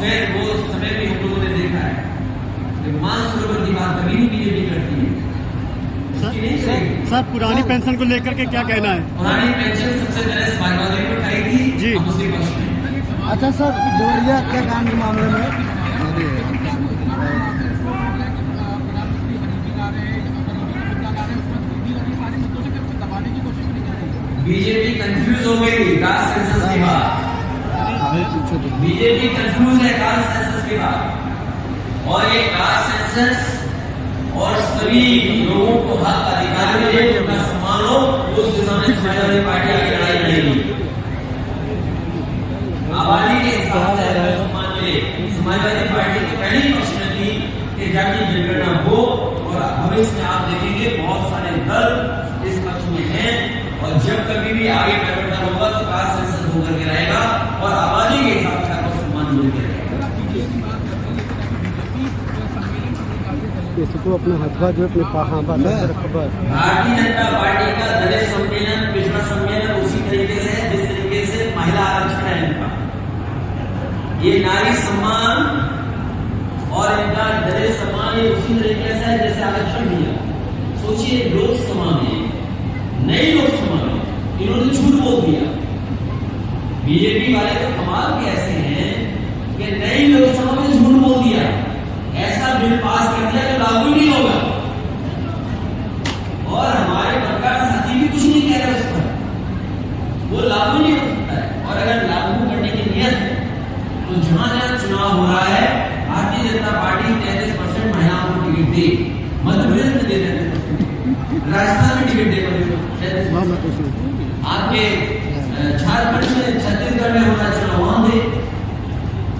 खैर वो समय भी हम लोगों ने देखा है कि मानसरोवर की बात कभी भी बीजेपी करती है। सर पुरानी पेंशन को लेकर के क्या कहना है? पुरानी पेंशन सबसे पहले समाजवादी ने उठाई थी जी। हम उसके पक्ष में। अच्छा सर, डोरिया हत्याकांड के मामले में बीजेपी कंफ्यूज हो गई कास्ट सेंसस के बाद। बीजेपी कंफ्यूज है कास्ट सेंसस के बाद, और ये कास्ट सेंसस और सभी लोगों को हक अधिकार मिले, उनका सम्मान हो, उस दिशा में समाजवादी पार्टी आगे लड़ाई लड़ेगी। आबादी के हिसाब से सम्मान मिले, समाजवादी पार्टी की पहली पक्ष में थी कि जाति जनगणना हो, और भविष्य में आप देखेंगे बहुत सारे दल इस पक्ष में हैं, और जब कभी भी आगे परिवर्तन होगा तो कास्ट सेंसस होकर के रहेगा और आबादी के हिसाब से आपको सम्मान मिलते रहेगा। इसको अपने हथवा जो अपने खबर भारतीय जनता पार्टी का दलित सम्मेलन, पिछड़ा सम्मेलन उसी तरीके से है जिस तरीके से महिला आरक्षण है इनका। ये नारी सम्मान और इनका दलित सम्मान ये उसी तरीके से है जैसे आरक्षण दिया। सोचिए लोकसभा में, नई लोकसभा में इन्होंने झूठ बोल दिया। बीजेपी वाले तो कमाल के ऐसे हैं कि नई लोकसभा में झूठ बोल दिया, ऐसा बिल पास कर दिया जो लागू नहीं होगा, और हमारे पत्रकार साथी भी कुछ नहीं कह रहे उस पर, वो लागू नहीं हो सकता है। और अगर लागू करने की नियत है तो जहां जहां चुनाव हो रहा है भारतीय जनता पार्टी 33% महिलाओं को टिकट दे। मध्य प्रदेश में दे 33%, राजस्थान में टिकट दे 33%, आपके झारखंड में, छत्तीसगढ़ में होना चुनाव वहां दे।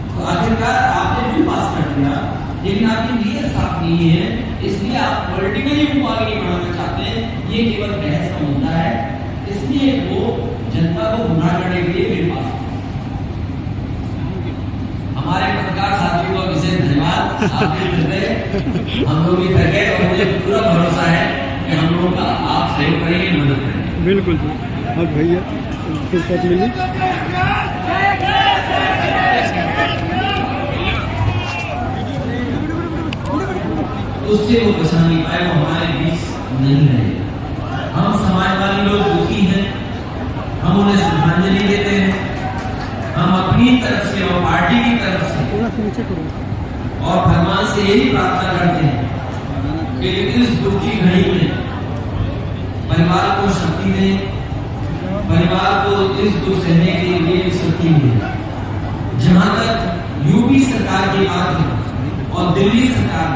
तो आखिरकार आपने बिल पास कर दिया, लेकिन आपकी नीयत साफ नहीं है, इसलिए आप पॉलिटिकली उनको आगे नहीं बढ़ाना चाहते हैं। ये केवल बहस का मुद्दा है, इसलिए वो जनता को गुमराह करने के लिए बिल पास। हमारे पत्रकार साथियों का विशेष धन्यवाद, आप भी मिल गए, हम लोग भी थक गए, और मुझे पूरा भरोसा है कि हम लोगों का आप सहयोग करेंगे, मदद करेंगे। बिल्कुल और भैया फुर्सत मिली उससे वो बचा नहीं पाए, वो हमारे बीच नहीं रहे। हम समाजवादी लोग दुखी हैं, हम उन्हें श्रद्धांजलि देते हैं, हम अपनी तरफ से और पार्टी की तरफ से और भगवान से यही प्रार्थना करते हैं कि इस दुख की घड़ी में परिवार को शक्ति दें, परिवार को इस दुख सहने के लिए शक्ति मिले। जहां तक यूपी सरकार की बात है और दिल्ली सरकार,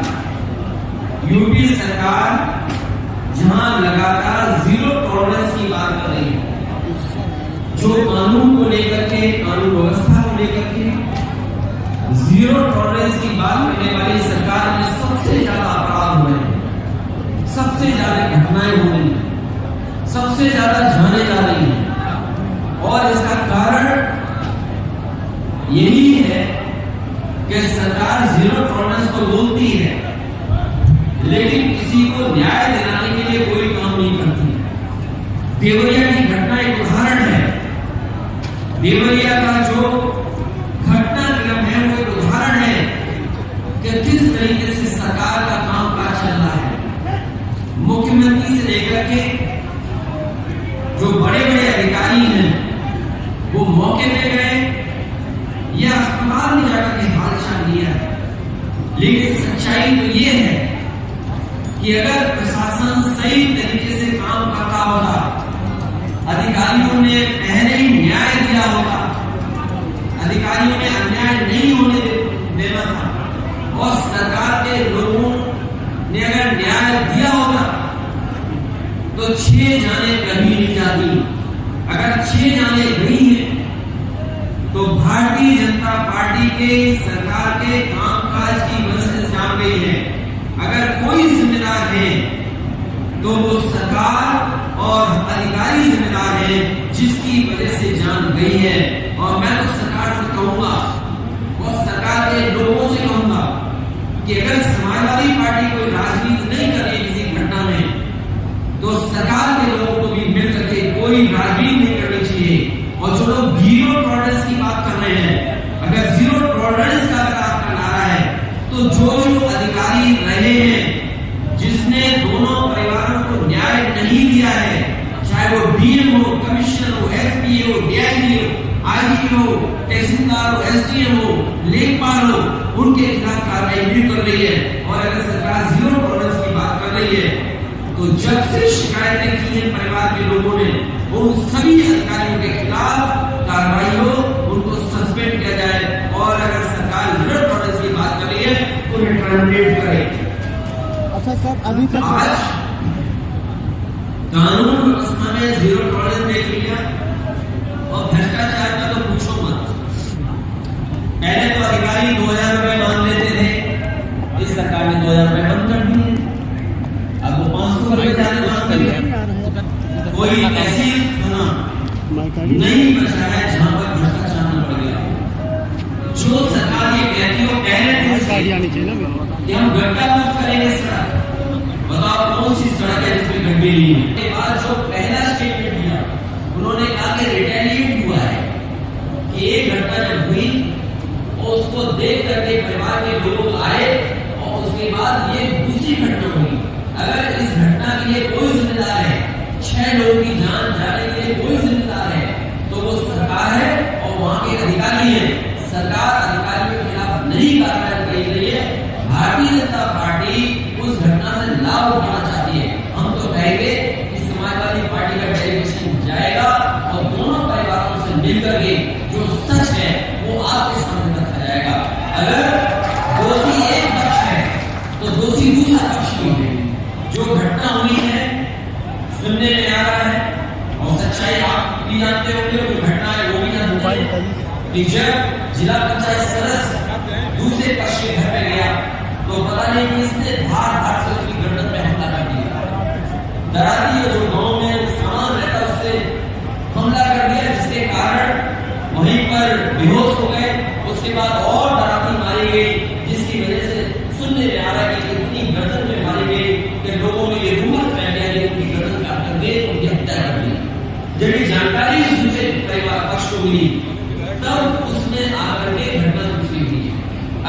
यूपी सरकार जहां लगातार जीरो टॉलरेंस की बात कर रही है, जो कानून को लेकर के, कानून व्यवस्था को लेकर के जीरो टॉलरेंस की बात करने वाली सरकार में सबसे ज्यादा अपराध हुए हैं, सबसे ज्यादा घटनाएं हो रही हैं, सबसे ज्यादा जाने जा रही हैं, और इसका कारण यही है कि सरकार जीरो टॉलरेंस को बोलती है, लेकिन किसी को न्याय दिलाने के लिए कोई काम नहीं करती। देवरिया की घटना एक उदाहरण है। देवरिया का जो घटनाक्रम है वो एक उदाहरण है कि किस तरीके से सरकार का कामकाज चल रहा है। मुख्यमंत्री से लेकर के जो बड़े बड़े अधिकारी हैं वो मौके पे गए या अस्पताल में जाकर के हालचाल लिया है, लेकिन सच्चाई तो ये है कि अगर प्रशासन सही तरीके से काम करता होगा, अधिकारियों ने पहले ही न्याय दिया होगा, अधिकारियों ने अन्याय नहीं होने देना था, और सरकार के लोगों ने अगर न्याय दिया होगा तो 6 जाने कभी नहीं जाती। अगर 6 जाने गई है तो भारतीय जनता पार्टी के सरकार के कामकाज की वजह से जान गई है। अगर कोई जिम्मेदार है तो वो सरकार और अधिकारी जिम्मेदार है जिसकी वजह से जान गई है। और मैं तो सरकार से कहूंगा और सरकार के लोगों से कहूंगा कि अगर समाजवादी पार्टी कोई राजनीति नहीं कर रही किसी घटना में, तो सरकार के लोगों को भी मिल करके कोई राजनीति नहीं करनी चाहिए। और जो लोग जीरो टॉलरेंस की बात कर रहे हैं, अगर जीरो टॉलरेंस का जो अधिकारी रहे हैं, जिसने दोनों परिवारों को न्याय नहीं दिया है, चाहे वो डीएम हो, कमिश्नर हो, एसपी हो, डीआईजी हो, आईजी हो, तहसीलदार हो, एसडीएम हो, लेखपाल हो, उनके खिलाफ कार्रवाई भी कर रही है। और अगर सरकार जीरो टॉलरेंस की बात कर रही है, तो जब से शिकायतें की हैं परिवार के लोगों ने, उन सभी अधिकारियों के खिलाफ कार्रवाई हो, उनको सस्पेंड किया जाए। और अगर सरकार जीरो टॉलरेंस की बात कर रही है तो उन्हें टर्मिनेट करे। अच्छा सर, अभी तक आज कानून व्यवस्था में जीरो टॉलरेंस देख लिया, और भ्रष्टाचार का तो पूछो मत। पहले तो अधिकारी 2000 रुपए मांग लेते थे, इस सरकार ने 2000 रुपए बंद कर दिए। अब वो 500 रुपए जाने मांग रहे। कोई ऐसी थाना नहीं बचा है जहां पर भ्रष्टाचार न बढ़ गया। जो सरकार ये कहती हो पहले दिन से कि हम गड्ढा मुक्त करेंगे सड़क, बताओ कौन सी सड़क है जिसमें गड्ढे नहीं है? के बाद जो पहला स्टेटमेंट दिया, उन्होंने कहा कि रिटेलिएट हुआ है कि एक घटना जब हुई और उसको देख करके परिवार के लोग आए और उसके बाद ये दूसरी घटना हुई। अगर इस घटना के लिए कोई जिम्मेदार है, 6 लोगों की जान जाने के लिए कोई जिम्मेदार है, तो वो सरकार है और वहां के अधिकारी है। सरकार अधिकारियों के खिलाफ नहीं कार्रवाई कर रही है। भारतीय जनता पार्टी उस घटना से लाभ उठाना चाहती है। हम तो कहेंगे कि समाजवादी पार्टी का डेलीगेशन जाएगा और दोनों परिवारों से मिलकर के जो सच है वो आपके सामने रखा जाएगा। अगर दोषी एक पक्ष है तो दोषी दूसरा पक्ष भी है। जो घटना हुई है सुनने में आ रहा है, और सच्चाई आप भी जानते होंगे, जो घटना है वो भी जानते हैं कि जब जिला पंचायत सदस्य दूसरे पक्ष के घर पे गया तो पता नहीं किसने धार से उसकी गर्दन पे हमला कर दिया। दराती जो गांव में सामान रहता उससे हमला कर दिया, जिसके कारण वहीं पर बेहोश हो गए। उसके बाद और दराती मारी गई, जिसकी वजह से सुनने में आ रहा है कि इतनी गर्दन में मारी गई कि लोगों ने ये रूमर फैल गया कि उनकी गर्दन काट कर दे, उनकी हत्या कर दी। जब ये जानकारी दूसरे परिवार पक्ष को मिली तब उसने आकर के घटना दूसरी हुई है।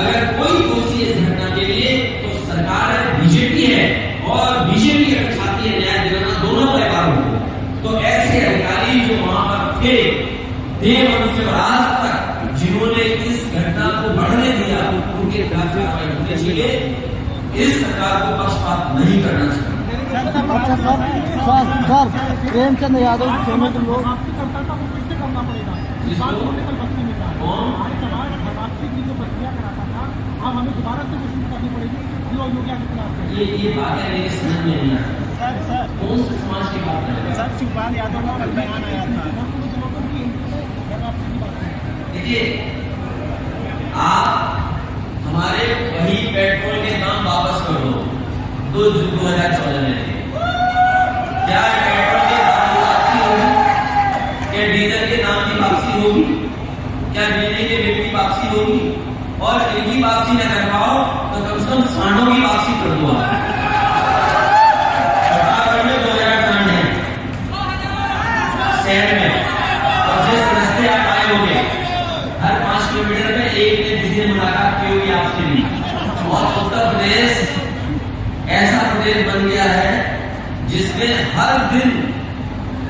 अगर कोई दोषी इस घटना के लिए तो सरकार है, बीजेपी है, और बीजेपी अगर चाहती है न्याय दिलाना दोनों परिवारों को, तो ऐसे अधिकारी जो वहां पर थे देववंश और आज तक जिन्होंने इस घटना को बढ़ने दिया, उनके खिलाफ कार्रवाई होनी चाहिए। इस सरकार को पक्षपात नहीं करना चाहिए। अच्छा सर, प्रेमचंद यादव खेमे के लोग ये बातें मेरे समझ में नहीं आती। कौन से समाज की बात है? सर, शिवपाल यादव का बयान आया था। देखिए, आप हमारे वही पेट्रोल के दाम वापस कर दो 2014 में थे। क्या पेट्रोल के दाम की वापसी होगी? क्या डीजल के दाम की वापसी होगी? क्या बिजली के बिल की वापसी होगी? और इनकी वापसी न कर पाओ तो कम से कम सांडों की वापसी कर दो। छत्तीसगढ़ में 2000 सांड है शहर में, और जिस रास्ते आप आए होंगे हर 5 किलोमीटर में एक ने किसी ने मुलाकात की होगी आपसे भी। और उत्तर प्रदेश ऐसा प्रदेश बन गया है जिसमें हर दिन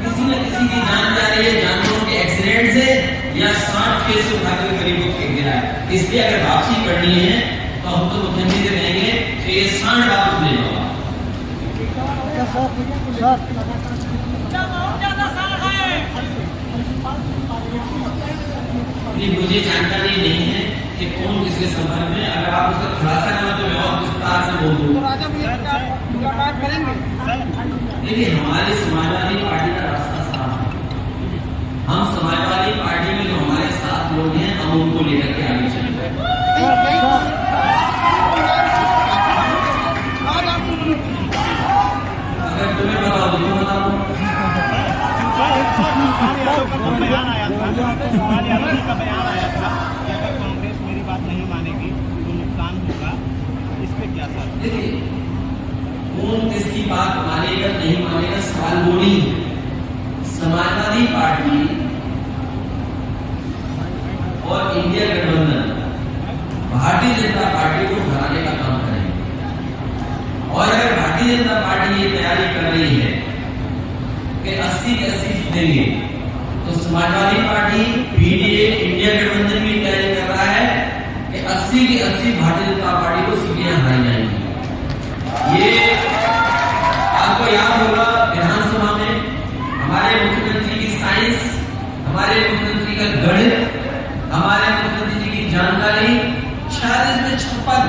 किसी न किसी की जान जा रही है, जानवरों के एक्सीडेंट से या सांड केस उठाकर गरीबों के गिरा है। इसलिए अगर वापसी करनी है तो हम तो मुख्यमंत्री से कहेंगे कि ये सांड वापस ले लो। मुझे जानकारी नहीं है कि कौन किसके संपर्क में। अगर आप उसका खुलासा करें तो मैं और विस्तार से बोल दूँ। देखिए, हमारी समाजवादी पार्टी का रास्ता साफ है। हम समाजवादी पार्टी में जो हमारे साथ लोग हैं, हम उनको लेकर के आगे चलेंगे। अगर तुम्हें बताओ तो क्यों बताओ? बयान आया था कि अगर कांग्रेस मेरी बात नहीं मानेगी तो नुकसान होगा। इस पे क्या सर? देखिए, कौन किसकी बात मानेगा नहीं मानेगा सवाल वो नहीं है। समाजवादी पार्टी और इंडिया गठबंधन भारतीय जनता पार्टी को हराने और अगर भारतीय जनता पार्टी ये तैयारी कर रही है कि 80 के 80 जीतेंगे, तो समाजवादी पार्टी पीडीए इंडिया गठबंधन भी तैयारी कर रहा है कि 80 के 80 भारतीय जनता पार्टी को सीटें हराई जाएंगी। ये आपको याद होगा विधानसभा में हमारे मुख्यमंत्री की साइंस, हमारे मुख्यमंत्री का गणित, हमारे मुख्यमंत्री जी की जानकारी 46 में 56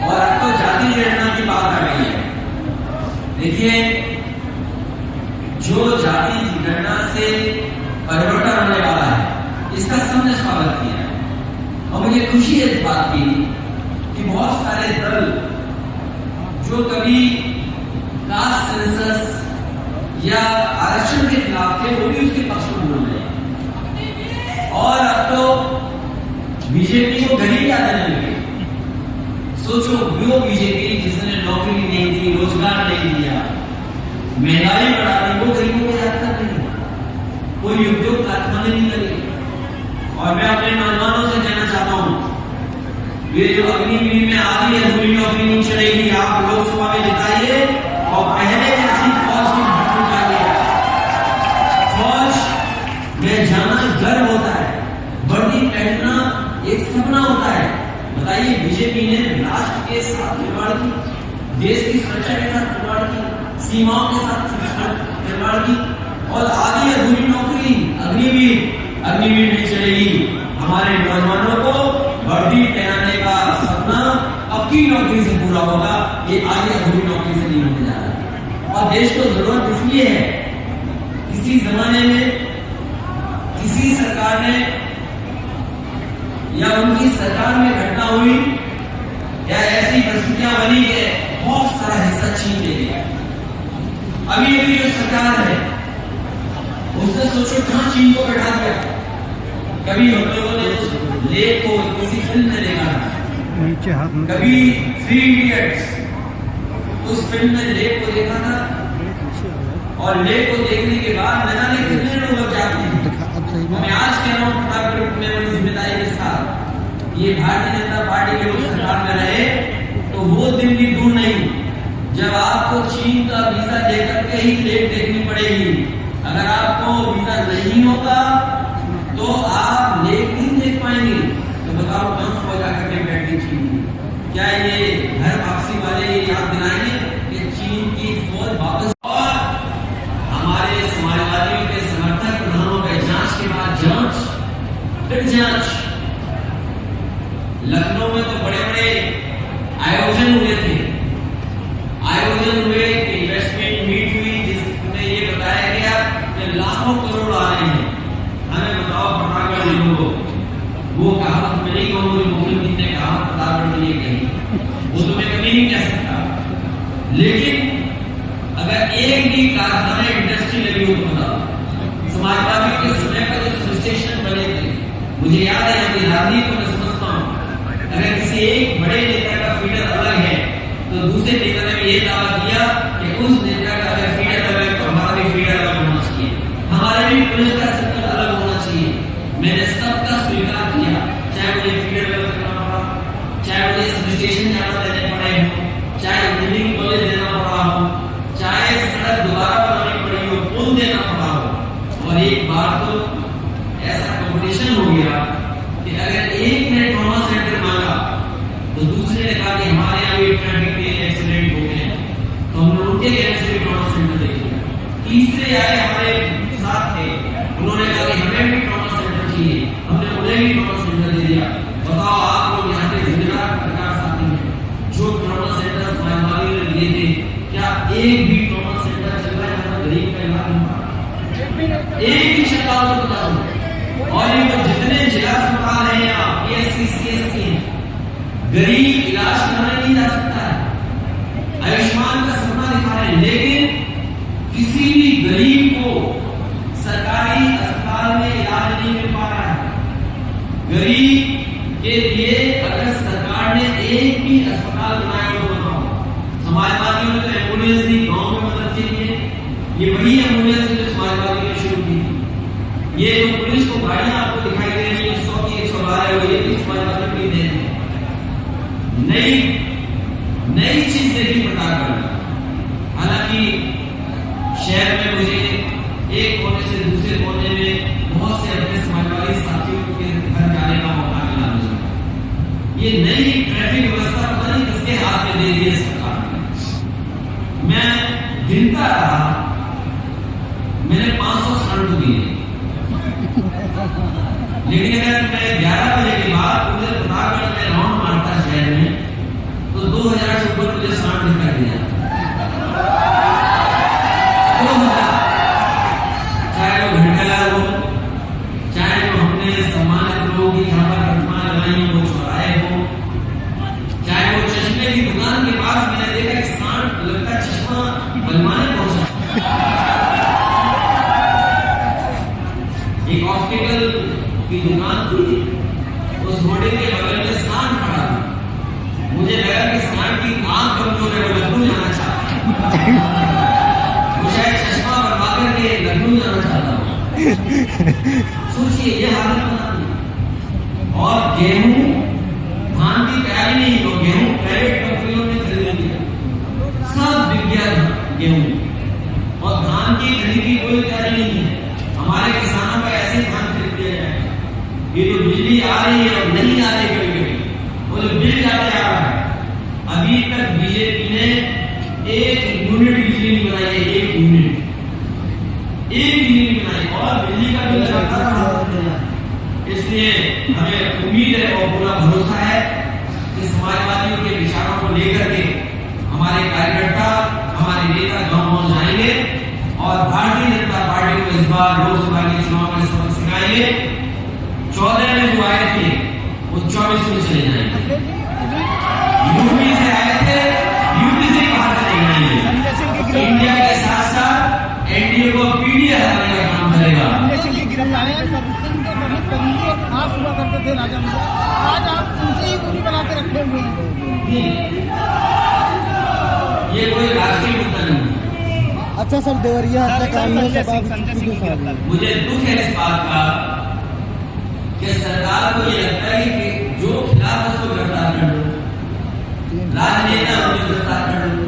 और अब तो जाति जनगणना की बात आ गई है। देखिए, जो जाति जनगणना से परिवर्तन होने वाला है, इसका सबने स्वागत किया है और मुझे खुशी है इस बात की कि बहुत सारे दल जो कभी कास्ट सेंसस या आरक्षण के खिलाफ थे, वो भी उसके पक्ष में बोल रहे हैं। और अब तो बीजेपी को गरीब क्या देने लगे। सोचो, वो बीजेपी जिसने नौकरी नहीं दी, रोजगार नहीं दिया, महंगाई बढ़ा दी, वो गरीबों को याद कर रही है। कोई उद्योग कारखाने नहीं लगे। और मैं अपने नौजवानों से कहना चाहता हूं, ये जो अग्निवीर में आधी अधूरी नौकरी नहीं चलेगी, आप लोकसभा में जिताइए और पहले जैसी फौज की भर्ती करिए। फौज में जाना गर्व होता है, वर्दी पहनना एक सपना होता है। बताइए, बीजेपी ने राष्ट्र के साथ खिलवाड़ की, देश की सुरक्षा के साथ खिलवाड़ की, सीमाओं के साथ खिलवाड़ की और आधी अधूरी नौकरी अग्निवीर नहीं चलेगी। हमारे नौजवानों को वर्दी पहनाने का सपना अब की नौकरी से पूरा होगा, ये आधी अधूरी नौकरी से नहीं होने जा रहा। और देश को जरूरत इसलिए है, किसी जमाने में किसी सरकार ने या उनकी सरकार में घटना हुई या ऐसी परिस्थितियां बनी कि बहुत सारा हिस्सा छीन ले गया। अभी जो सरकार है, उसने सोचो कहां चीन को बैठा दिया। कभी हम लोगों ने उस लेख को किसी फिल्म में देखा था, कभी 3 इडियट्स उस फिल्म में लेख को देखा था, और लेख को देखने के बाद न जाने कितने लोग लग जाते हैं। मैं आज कह रहा हूं प्रतापगढ़ में बड़ी जिम्मेदारी के साथ, ये भारतीय जनता पार्टी के लोग सरकार में रहे तो वो दिन भी दूर नहीं जब आपको चीन का वीजा लेकर के ही लेख देखनी पड़ेगी। अगर आपको वीजा नहीं होगा तो आप लेख नहीं देख पाएंगे। तो बताओ, कौन फौज आकर के बैठे चीन की? क्या ये घर वापसी वाले ये याद दिलाएंगे कि चीन की फौज वापस? और हमारे समाजवादियों के समर्थक प्रधानों के जांच के बाद जांच फिर जांच। लखनऊ में तो बड़े बड़े आयोजन हुए थे, इन्वेस्टमेंट मीट हुई जिसमें ये बताया गया कि लाखों करोड़ आ रहे हैं। हमें बताओ प्रतापगढ़ जिलों को, वो कहावत मैं नहीं कहूँगी, मुख्यमंत्री ने कहा प्रतापगढ़ जिले कही, वो तो मैं कभी नहीं कह सकता। लेकिन अगर एक भी कारखाना इंडस्ट्री लगी हो तो बताओ, समाजवादियों के समय पर जो सब स्टेशन बने थे, मुझे याद है यहाँ की राजनीति को मैं समझता हूँ, अगर किसी एक बड़े नेता का फीडर अलग है तो दूसरे नेता ने भी ये दावा किया कि उस नेता का अगर फीडर अलग है तो हमारा भी फीडर अलग होना चाहिए, हमारे भी पुलिस का सर्कल अलग होना चाहिए। मैंने सबका स्वीकार किया, चाहे मुझे फीडर अलग करना पड़ा, चाहे मुझे सब स्टेशन जाना देने पड़े हो, चाहे इंजीनियरिंग कॉलेज देना पड़ा हो, चाहे सड़क दोबारा बनानी पड़ी हो, पुल देना पड़ा हो। और एक बार तो ऐसा कॉम्पिटिशन हो गया कि अगर एक ने ट्रॉमा सेंटर मांगा तो दूसरे ने कहा कि हमारे यहाँ भी ट्रैफिक के एक्सीडेंट हो गए, तो हमने उनके कहने से भी ट्रॉमा सेंटर दे दिया। तीसरे आए हमारे साथ थे, उन्होंने कहा कि हमें भी ट्रॉमा सेंटर चाहिए, हमने उन्हें भी ट्रॉमा सेंटर दे दिया। बताओ, आप लोग यहाँ के जिम्मेदार पत्रकार साथी हैं, जो ट्रॉमा सेंटर समाजवादियों ने दिए थे, क्या एक भी ट्रॉमा सेंटर चल रहा है हमारे गरीब का इलाज होगा? एक भी शक्ल तो बता दो। और ये तो जितने जिला अस्पताल हैं या PSC CSC हैं, गरीब इलाज कराने नहीं जा सकता है। आयुष्मान का सपना दिखा रहे हैं, लेकिन किसी भी गरीब को सरकारी अस्पताल में इलाज नहीं मिल पा रहा है। गरीब के लिए अगर सरकार ने एक भी अस्पताल बनाया हो तो बताओ। समाजवादियों ने तो एम्बुलेंस दी गाँव में मदद के लिए, ये वही एम्बुलेंस जो समाजवादियों ने शुरू की थी। ये जो पुलिस को गाड़ियां आपको दिखाई दे रही है 100 की 112 है, ये भी समाजवादी की देन है। नई चीज देखी पता करना। हालांकि शहर में मुझे एक कोने से दूसरे कोने में बहुत से अपने समाजवादी साथियों के घर जाने का मौका मिला मुझे। ये नई ट्रैफिक व्यवस्था पता नहीं किसके हाथ में दे दी है सरकार ने। मैं गिनता रहा, मैंने 500 स्टंट दिए, लेकिन अगर मैं 11 बजे के बाद पूरे प्रतापगढ़ में राउंड मारता शहर में तो 2000 से ऊपर मुझे स्टंट दिखाई दिया। 2000, चाहे वो घंटा हो, चाहे वो हमने सम्मानित लोगों की जहां पर प्रतिमा लगाई हो, वो चौराहे हो, चाहे वो चश्मे की दुकान के पास मैंने देखा एक स्टंट लगता चश्मा बनवाने पहुंचा। एक ऑप्टिकल की दुकान थी, उस होर्डिंग के बगल में सांड खड़ा था। मुझे लगा कि सांड की आंख कमजोर है, वो लखनऊ जाना चाहता है। वो शायद चश्मा बनवा करके लखनऊ जाना चाहता हूँ। सोचिए ये हालत बना दी। और गेहूं धान की तैयारी नहीं हो, गेहूं प्राइवेट कंपनियों ने खरीद लिया, सब बिक गया गेहूं, और धान की खरीद की कोई तैयारी नहीं है। हमारे किसानों का ऐसे धान खरीद दिया जाए। ये जो बिजली आ रही है और नहीं आ रही कभी कभी, वो जो बिल जाते आ रहा है, अभी तक बीजेपी ने 1 यूनिट बिजली नहीं बनाई है, 1 यूनिट नहीं बनाई, और बिजली का बिल लगातार बढ़ता है। इसलिए हमें उम्मीद है और पूरा भरोसा है कि समाजवादियों के विचारों को लेकर के हमारे कार्यकर्ता, हमारे नेता गांव-गांव जाएंगे और भारतीय जनता पार्टी को इस बार लोकसभा के चुनाव में सबक सिखाएंगे। 14 में जो आए थे वो 24 में चले जाएंगे। यूपी से आए थे, यूपी से बाहर चले जाएंगे। इंडिया के साथ साथ एनडीए को पीडीए हटाने का काम करेगा। आप हुआ करते थे राजा में, आज आप उनसे ही दूरी बना के रखे हुए हैं। ये कोई राष्ट्रीय मुद्दा नहीं है। अच्छा सर, देवरिया हत्याकांड में मुझे दुख है इस बात का कि सरकार को ये लगता है कि जो खिलाफ उसको गिरफ्तार कर लो, राजनेता उनको गिरफ्तार कर लो,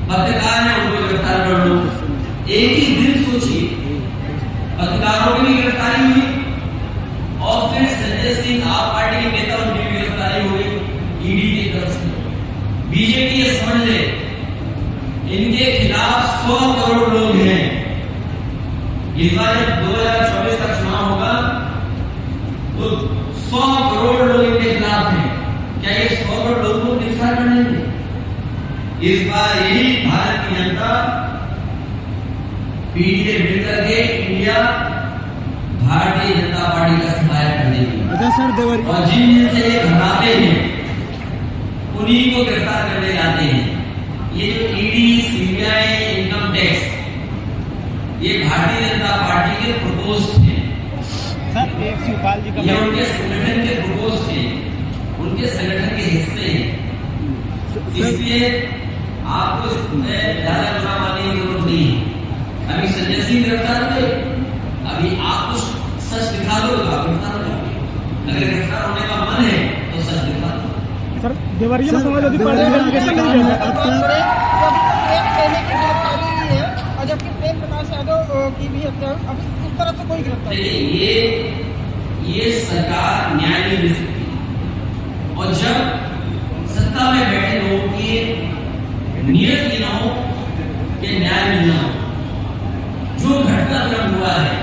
पत्रकार है उनको गिरफ्तार कर लो। एक ही दिन सोचिए, पत्रकारों की भी गिरफ्तारी हुई और फिर संजय सिंह आप पार्टी के नेता उनकी भी गिरफ्तारी हुई ईडी की तरफ से। बीजेपी ये समझ ले इनके खिलाफ 100 करोड़ लोग हैं। इस बार जब 2024 का चुनाव होगा तो 100 करोड़ लोग इनके खिलाफ हैं। क्या ये 100 करोड़ लोगों को गिरफ्तार कर लेंगे? इस बार यही भारत की जनता पीडीए मिलकर के इंडिया भारतीय जनता पार्टी का सहायक कर देगी। अच्छा सर, देवरिया और जिन से ये घबराते हैं उन्हीं को गिरफ्तार करने जाते हैं। ये जो ईडी, सीबीआई, इनकम टैक्स, ये भारतीय जनता पार्टी के प्रपोज्ड हैं। सर, एक शिवपाल जी का ये उनके संगठन के प्रपोज्ड हैं, उनके संगठन के हिस्से हैं। इसलिए आपको इसमें ज्यादा बुरा मानने की जरूरत नहीं है। अभी संजय सिंह गिरफ्तार हुए, अभी आप कुछ सच दिखा दो तो आप गिरफ्तार हो जाओगे। अगर गिरफ्तार होने का मन है तो सच दिखा दो। सर, देवरिया में समाजवादी पार्टी और जबकि प्रेम प्रकाश यादव की भी हत्या, अभी उस तरह से कोई गिरफ्तारी नहीं। ये सरकार न्याय नहीं दे सकती, और जब सत्ता में बैठे लोगों की नियत ये ना हो कि न्याय मिलना हो, जो घटनाक्रम हुआ है,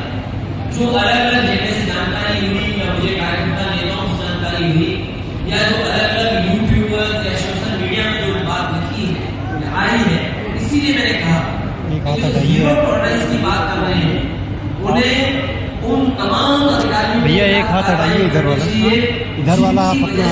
जो अलग अलग जगह से जानकारी हुई या मुझे कार्यकर्ता नेताओं से जानकारी हुई, या जो अलग अलग यूट्यूबर्स या सोशल मीडिया में जो बात लिखी है, आई है, इसीलिए मैंने कहा जीरो टॉलरेंस की बात कर रहे हैं, उन्हें उन तमाम अधिकारियों भैया एक हाथ हटाइए, इधर वाला आप अपना